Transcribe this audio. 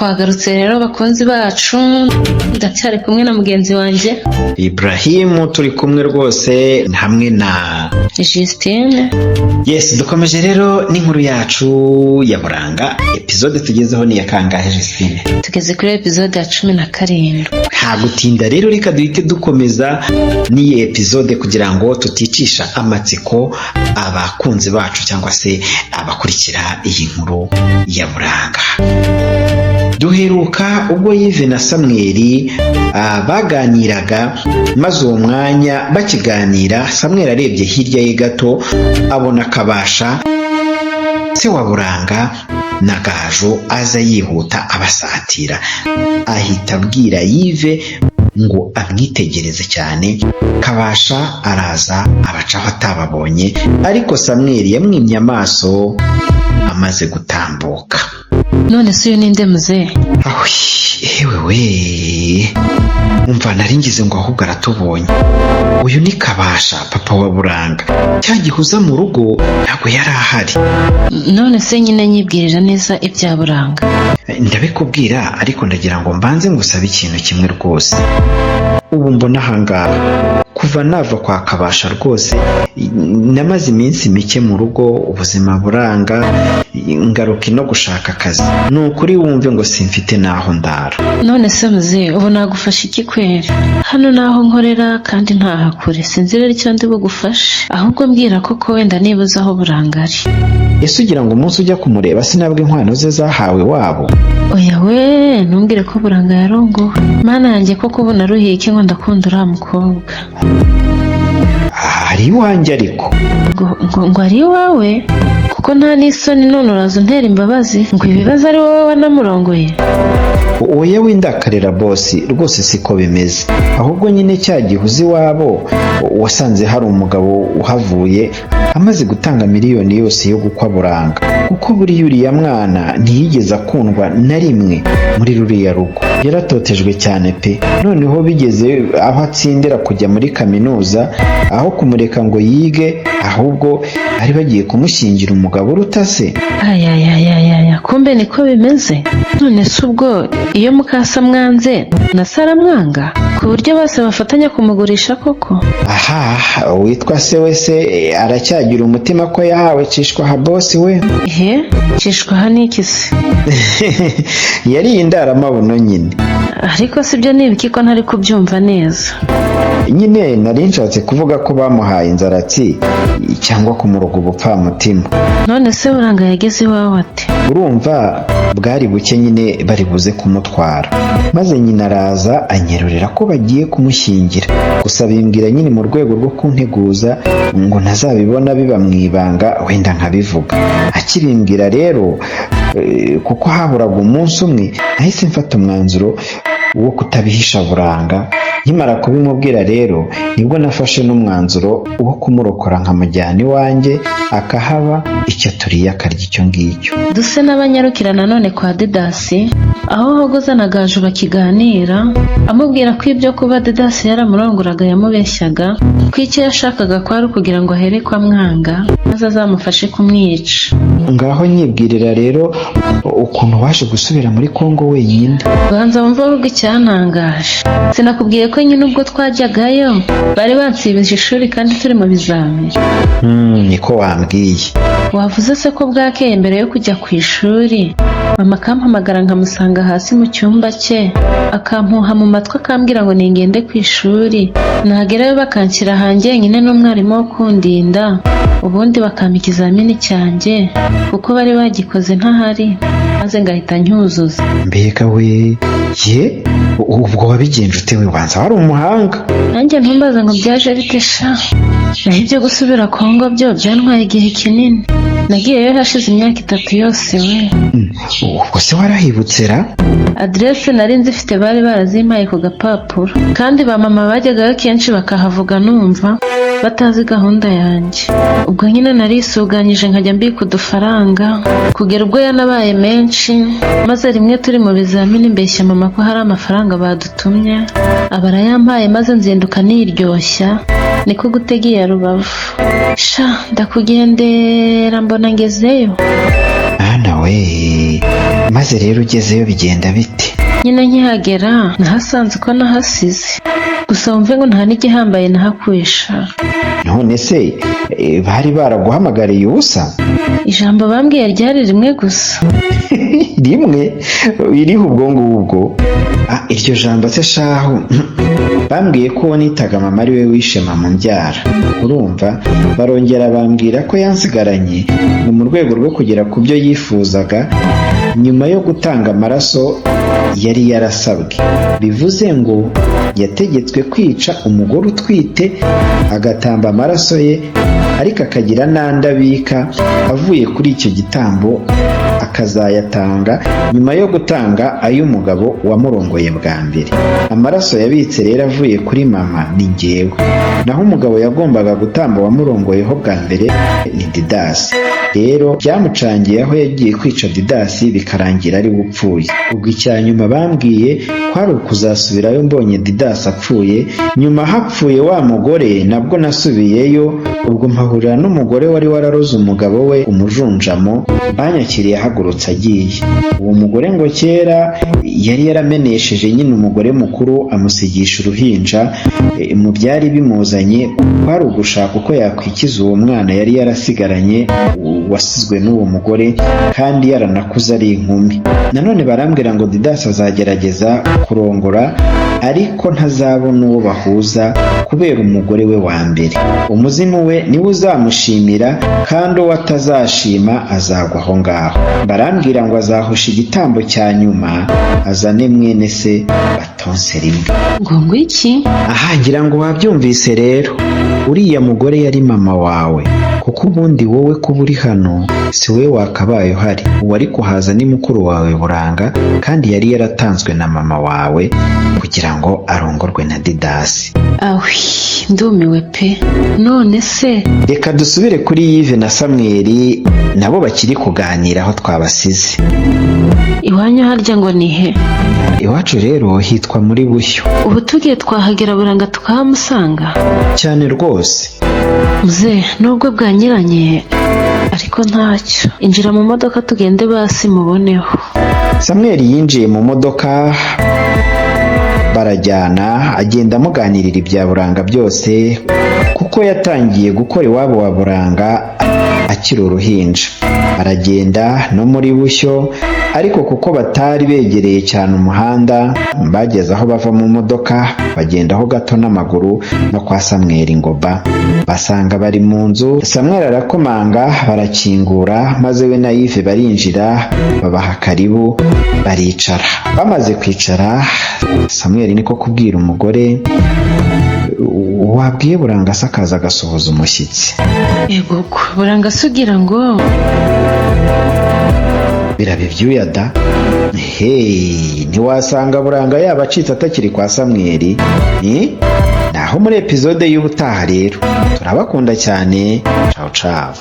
Twagarutse rero bakunzi bacu, ndacyari kumwe na mugenzi wanjye Ibrahim, turi kumwe rwose hamwe na Justine. Yes, dukomeje rero n'inkuru yacu ya Buranga. Episode tugezeho ni ya kangahe Justine? Tugeze kuri episode ya 17. Nta gutinda rero, reka duhite dukomeza n'iyi episode kugira ngo tuticisha amatsiko abakunzi bacu cyangwa se abakurikira iyi nkuru ya Buranga. Duheruka ubwo Yves na Samuel baganiraga, maze uwo mwanya bakiganira Samuel arebye hirya ye gato abona Kabasha se wa Buranga na Gaju aza yihuta abasatira, ahita abwira Yves ngo amwitegereze cyane. Kabasha araza abacaho atababonye, ariko Samuel yamwimye amaso amaze gutambuka. None se uyu ninde muze? Ewe we, umva naringize ngo ahubwo aratubonye. Uyu ni Kabasha, papa wa Buranga. Cyagihuza mu rugo ntabwo yari ahari. None se nyine nyibwirira neza ibya Buranga. Ndabikubwira, ariko ndagira ngo mbanze ngusabe ikintu kimwe rwose. Ubu mbona ahangaha kuva nava kwa Kabasha rwose namaze iminsi mike mu rugo, ubuzima buranga, ngaruka no gushaka akazi. Nukuri wumve ngo simfite naho ndara. None se muze, ubu nagufasha iki kweri? Hano naho nkorera kandi ntahakure, sinzi rero icyo ndi bugufashe, ahubwo mbwira koko wenda nibuza aho Buranga ari. Ese ugira ngo umunsi ujya kumureba sinabwe inkwano ze zahawe wabo? Oya we, ntumbwire ko Buranga yarongowe. Mana yanjye koko ubu naruhiye iki ngo ndakunda uriya mukobwa. Ari iwanjye ariko? Ngo ari iwawe? Kuko nta n'isoni none uraza untera imbabazi ngo ibibazo ari wowe wanamurongoye? Oya windakarira bosi, rwose siko bimeze. Ahubwo nyine cyagihuza iwabo wasanze hari umugabo uhavuye amaze gutanga miliyoni yose yo gukwa Buranga, kuko buriya uriya mwana ntiyigeze akundwa na rimwe muri ruriya rugo. Yaratotejwe cyane pe, noneho bigeze aho atsindira kujya muri kaminuza, aho kumureka ngo yige ahubwo ari bagiye kumushyingira umugabo uruta se. Ayayayayaya, kumbe niko bimeze. None se ubwo iyo mukasa mwanze na Sara mwanga ku buryo bose bafatanya kumugurisha koko? Aha, witwa se wese aracyagira umutima ko yahawe cishwaha bosi we. Cishwaha niki se? Yari indaramabuno nyine. Ariko sibyo nibiki ko ntari kubyumva neza. Nyine nari nshatse kuvuga ko bamuhaye inzaratsi cyangwa kumuroga ubupfamutima. None se Buranga yageze iwawe ate? Urumva bwari buke nyine bari buze kumutwara, maze nyina araza anyerurira ko bagiye kumushyingira. Gusa bimbwira nyine mu rwego rwo kunteguza ngo ntazabibona biba mu ibanga wenda nkabivuga. Akibimbwira rero kuko haburaga umunsi umwe, nahise mfata umwanzuro wo kutabihisha Buranga. Nkimara kubimubwira rero nibwo nafashe n'umwanzuro wo kumurokora nkamujyana iwanjye akahaba, icyo turiye akarya icyo ngicyo. Duse n'abanyarukira nanone kwa Didasi, aho Hogoza na Gaju bakiganira, amubwira ko ibyo kuba Didasi yaramuronguraga yamubeshyaga, ko icyo yashakaga kwari kugira ngo aherekwe amwanga maze azamufashe kumwica. Ngaho nyibwirira rero ukuntu waje gusubira muri Kongo wenyine. Banza wumva ahubwo icyantangaje. Sinakubwiye ko nyine ubwo twajyagayo bari bansibije ishuri kandi turi mu bizamini? Niko wambwiye. Wavuze se ko bwakeye mbere yo kujya ku ishuri mama akampamagara nkamusanga hasi mu cyumba cye, akampuha mu matwi akambwira ngo ningende ku ishuri, nagerayo bakanshyira hanjye nyine n'umwarimu wo kundinda, ubundi bakampa ikizamini cyanjye kuko bari bagikoze ntahari, maze ngahita ncyuzuza. Mbega we, ubwo wabigenje ute? Wibanza wari umuhanga. Nanjye ntumbaza ngo byaje bite sha. Naho ibyo gusubira Kongo byo byantwaye igihe kinini. Nagiyeyo hashize imyaka 3 yose we. Ubwo se warahibutse ra? Adresse nari nzifite bari barazimpaye ku gapapuro, kandi ba mama bajyagayo kenshi bakahavuga numva batazi gahunda yanjye. Ubwo nyine narisuganyije nkajya mbika udufaranga kugera ubwo yanabaye menshi, maze rimwe turi mu bizamini mbeshya mama ko hari amafaranga badutumye, abarayampaye maze nzinduka niryoshya, niko gutegeye Rubavu. Sha ndakugendera mbona ngezeyo. Ana we, maze rero ugezeyo bigenda bite? nyine nkihagera nahasanze ko nahasize, gusa wumve ngo nta n'igihambaye nahakuisha. None se bari baraguhamagariye ubusa? Ijambo bambwiye ryari rimwe gusa. Rimwe? Iriho ubwo ngubwo? Iryo jambo se shahu bambwiye ko nitaga mama ari we wishe mama mbyara. Urumva, barongera bambwira ko yansigaranye ni mu rwego rwo kugera ku byo yifuzaga nyuma yo gutanga amaraso yari yarasabwe. Bivuze ngo yategetswe kwica umugore utwite agatamba amaraso ye, ariko akagira n'andi abika avuye kuri icyo gitambo akazayatanga nyuma yo gutanga ay'umugabo wamurongoye bwa mbere. Amaraso yabitse rero avuye kuri mama ni njyewe, naho umugabo yagombaga gutamba wamurongoyeho bwa mbere ni Didasi. Rero byamucangiye aho yagiye kwica Didasi bikarangira ari we upfuye. Ubwo icya nyuma bambwiye kwari ukuzasubirayo mbonye Didasi apfuye. Nyuma hapfuye wa mugore nabwo nasubiyeyo, ubwo mpahurira n'umugore wari wararoze umugabo we umujunjamo, banyakiriye ahagurutse agiye. Uwo mugore ngo kera yari yaramenesheje nyine umugore mukuru amusigisha uruhinja. Mu byari bimuzanye kwari ugushaka uko yakwikiza uwo mwana yari yarasigaranye wasizwe n'uwo mugore kandi yaranakuze ari inkumi. Nanone barambwira ngo Didasi azagerageza kurongora ariko ntazabona uwo bahuza kubera umugore we wa mbere. Umuzimu we niwe uzamushimira kandi uwo atazashima azagwa aho ngaho. Barambwira ngo azahusha igitambo cya nyuma azane mwene se batonse rimwe. Ngo iki? Ngira ngo wabyumvise rero, uriya mugore yari mama wawe, kuko ubundi wowe kuba uri hano si we wakabaye uhari. Uwari kuhaza ni mukuru wawe Buranga, kandi yari yaratanzwe na mama wawe kugira ngo arongorwe na Didasi. Awi, ndumiwe pe. None se reka dusubire kuri Yves na Samweli, nabo bakiri kuganira aho twabasize. Iwanyu harya ngo ni he? Iwacu rero hitwa muri Bushyo. Ubu tugiye twahagera Buranga tukahamusanga? Cyane rwose. Muze, nubwo bwanyiranye ariko ntacyo, injira mu modoka tugende basi muboneho. Samweli yinjiye mu modoka barajyana, agenda amuganirira ibya Buranga byose kuko yatangiye gukora iwabo wa Buranga akiri uruhinja. Baragenda no muri Bushyo, ariko kuko batari begereye cyane umuhanda, bageze aho bava mu modoka bagendaho gato n'amaguru no kwa Samweli Ngoba. Basanga bari mu nzu, Samweli arakomanga barakingura, maze we na Yves barinjira babaha karibu baricara. Bamaze kwicara, Samweli niko kubwira umugore, wabwiye Buranga akaza agasuhuza umushyitsi? Yego, Buranga sugira ngo birabe ibyuya da. Ntiwasanga Buranga yaba acitse atakiri kwa Samweli? Naho muri episode y'ubutaha rero. Turabakunda cyane. Ciao ciao.